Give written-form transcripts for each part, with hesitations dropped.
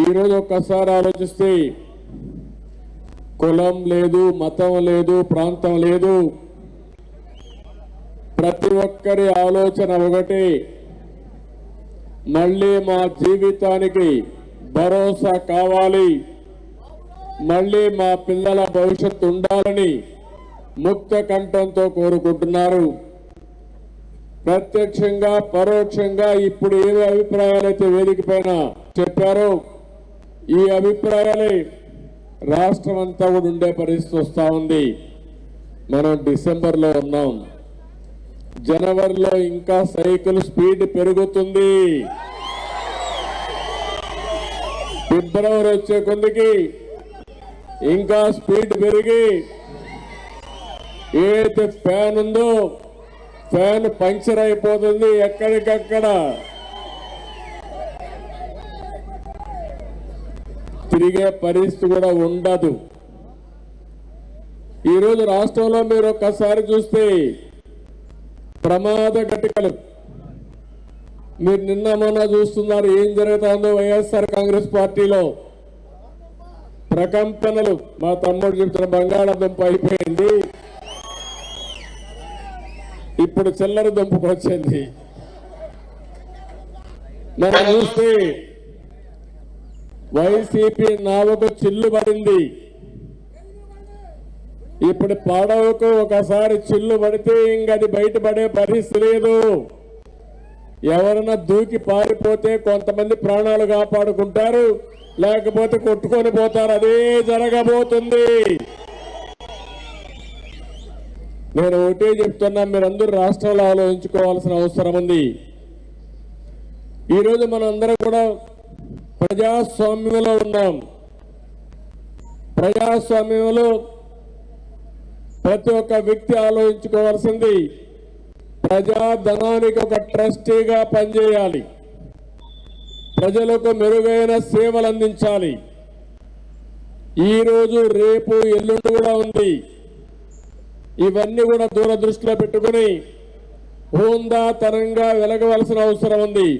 ఈరోజు ఒక్కసారి ఆలోచిస్తే కులం లేదు, మతం లేదు, ప్రాంతం లేదు, ప్రతి ఒక్కరి ఆలోచన ఒకటి, మళ్ళీ మా జీవితానికి భరోసా కావాలి, మళ్ళీ మా పిల్లల భవిష్యత్తు ఉండాలని ముక్త కంఠంతో కోరుకుంటున్నారు. ప్రత్యక్షంగా పరోక్షంగా ఇప్పుడు ఏ అభిప్రాయాలైతే వేదిక పైన చెప్పారో ఈ అభిప్రాయాలే రాష్ట్రం అంతా కూడా ఉండే పరిస్థితి వస్తూ ఉంది. మనం డిసెంబర్లో ఉన్నాం, జనవరిలో ఇంకా సైకిల్ స్పీడ్ పెరుగుతుంది. ఫిబ్రవరి వచ్చే కొద్దికి ఇంకా స్పీడ్ పెరిగి ఏదైతే ఫ్యాన్ ఉందో ఫ్యాన్ పంక్చర్ అయిపోతుంది, ఎక్కడికక్కడ తిరిగే పరిస్థితి కూడా ఉండదు. ఈరోజు రాష్ట్రంలో మీరు ఒక్కసారి చూస్తే ప్రమాద ఘటికలు మీరు నిన్న మొన్న చూస్తున్నారు ఏం జరుగుతుందో. వైఎస్ఆర్ కాంగ్రెస్ పార్టీలో ప్రకంపనలు, మా తమ్ముడు చెప్తున్న బంగాళాదుంప అయిపోయింది, ఇప్పుడు చిల్లర దుంపకు వచ్చింది. మనం చూస్తే వైసీపీ నావకు చిల్లు పడింది, ఇప్పుడు పడవకు ఒకసారి చిల్లు పడితే ఇంక అది బయటపడే పరిస్థితి లేదు. ఎవరైనా దూకి పారిపోతే కొంతమంది ప్రాణాలు కాపాడుకుంటారు, లేకపోతే కొట్టుకొని పోతారు. అదే జరగబోతుంది. నేను ఒకటే చెప్తున్నా, మీరందరూ రాష్ట్రంలో ఆలోచించుకోవాల్సిన అవసరం ఉంది. ఈరోజు మనం అందరం కూడా ప్రజాస్వామ్యంలో ఉన్నాం. ప్రజాస్వామ్యంలో ప్రతి ఒక్క వ్యక్తి ఆలోచించుకోవాల్సింది ప్రజాధనానికి ఒక ట్రస్టీగా పనిచేయాలి, ప్రజలకు మెరుగైన సేవలు అందించాలి. ఈరోజు రేపు ఎల్లుండి కూడా ఉంది. ఇవన్నీ కూడా దూరదృష్టిలో పెట్టుకుని హోందాతనంగా వెలగవలసిన అవసరం ఉంది.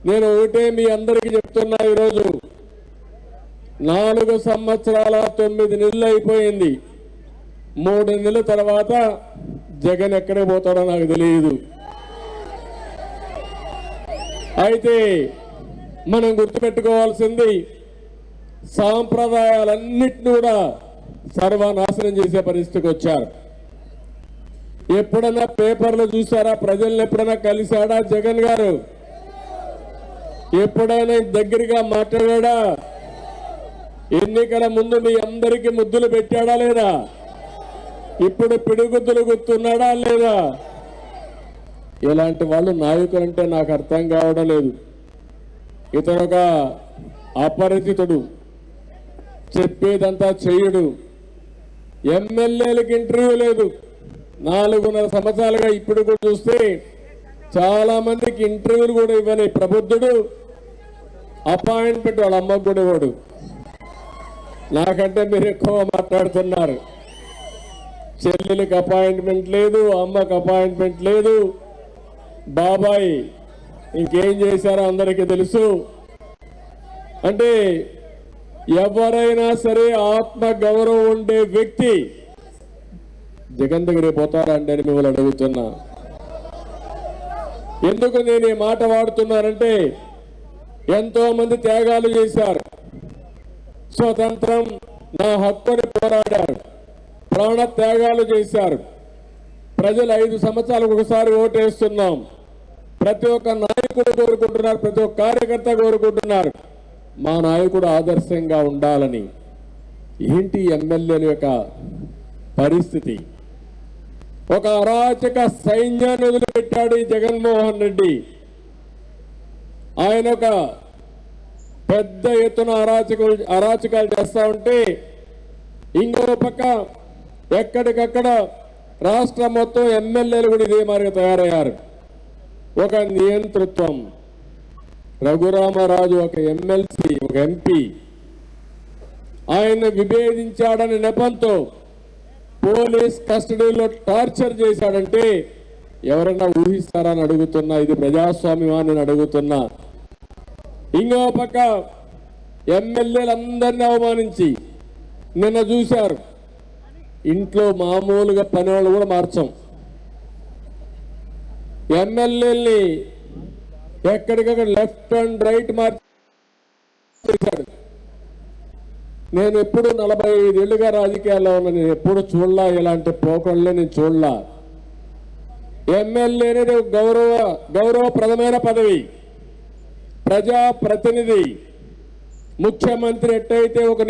నేను ఒకటే మీ అందరికీ చెప్తున్నా, ఈరోజు 4 సంవత్సరాల 9 నెలలు అయిపోయింది. 3 నెలల తర్వాత జగన్ ఎక్కడికి పోతాడో నాకు తెలియదు. అయితే మనం గుర్తుపెట్టుకోవాల్సింది సాంప్రదాయాలన్నింటినీ కూడా సర్వనాశనం చేసే పరిస్థితికి వచ్చారు. ఎప్పుడన్నా పేపర్లో చూసారా? ప్రజల్ని ఎప్పుడైనా కలిశాడా జగన్ గారు? ఎప్పుడైనా దగ్గరగా మాట్లాడా? ఎన్నికల ముందు మీ అందరికీ ముద్దులు పెట్టాడా లేదా? ఇప్పుడు పిడుగుద్దులు గుర్తున్నాడా లేదా? ఇలాంటి వాళ్ళు నాయకులంటే నాకు అర్థం కావడం లేదు. ఇతను ఒక అపరిచితుడు, చెప్పేదంతా చెయ్యడు. ఎమ్మెల్యేలకు ఇంటర్వ్యూ లేదు. 4.5 సంవత్సరాలుగా ఇప్పుడు కూడా చూస్తే చాలా మందికి ఇంటర్వ్యూలు కూడా ఇవ్వని ప్రబుద్ధుడు. అపాయింట్మెంట్ వాళ్ళ అమ్మకు కూడా ఇవ్వడు. నాకంటే మీరు ఎక్కువ మాట్లాడుతున్నారు. చెల్లెలకు అపాయింట్మెంట్ లేదు, అమ్మకు అపాయింట్మెంట్ లేదు. బాబాయ్ ఇంకేం చేశారో అందరికీ తెలుసు. అంటే ఎవరైనా సరే ఆత్మ గౌరవం ఉండే వ్యక్తి జగన్ దగ్గరికి పోతారండి అని మిమ్మల్ని అడుగుతున్నా. ఎందుకు నేను ఈ మాట వాడుతున్నానంటే, ఎంతో మంది త్యాగాలు చేశారు, స్వతంత్రం నా హక్కుని పోరాడారు, ప్రాణ త్యాగాలు చేశారు. ప్రజలు 5 సంవత్సరాలకు ఒకసారి ఓటేస్తున్నాం. ప్రతి ఒక్క నాయకుడు కోరుకుంటున్నారు, ప్రతి ఒక్క కార్యకర్త కోరుకుంటున్నారు మా నాయకుడు ఆదర్శంగా ఉండాలని. ఏంటి ఎమ్మెల్యేల యొక్క పరిస్థితి? ఒక అరాచక సైన్యాన్ని వదిలిపెట్టాడు ఈ జగన్మోహన్ రెడ్డి. ఆయన ఒక పెద్ద ఎత్తున అరాచకాలు చేస్తా ఉంటే, ఇంకో పక్క ఎక్కడికక్కడ రాష్ట్రం మొత్తం ఎమ్మెల్యేలు కూడా ఇదే మాదిరిగా తయారయ్యారు. ఒక నియంతృత్వం. రఘురామరాజు ఒక ఎమ్మెల్సీ, ఒక ఎంపీ, ఆయన విభేదించాడని నెపంతో పోలీస్ కస్టడీలో టార్చర్ చేశాడంటే ఎవరన్నా ఊహిస్తారని అడుగుతున్నా. ఇది ప్రజాస్వామ్యమా అని అడుగుతున్నా. ఇంకో పక్క ఎమ్మెల్యేలందరినీ అవమానించి నిన్న చూశారు ఇంట్లో మామూలుగా పని వాళ్ళు కూడా మార్చాం. ఎమ్మెల్యేల్ని ఎక్కడికక్కడ లెఫ్ట్ అండ్ రైట్ మార్చాడు. నేను ఎప్పుడు 45 ఏళ్లుగా రాజకీయాల్లో ఉన్నా, నేను ఎప్పుడు చూడలా ఇలాంటి పోకళ్ళే నేను చూడలా. ఎమ్మెల్యే అనేది ఒక గౌరవప్రదమైన పదవి. ప్రజాప్రతినిధి ముఖ్యమంత్రి ఎట్టయితే ఒక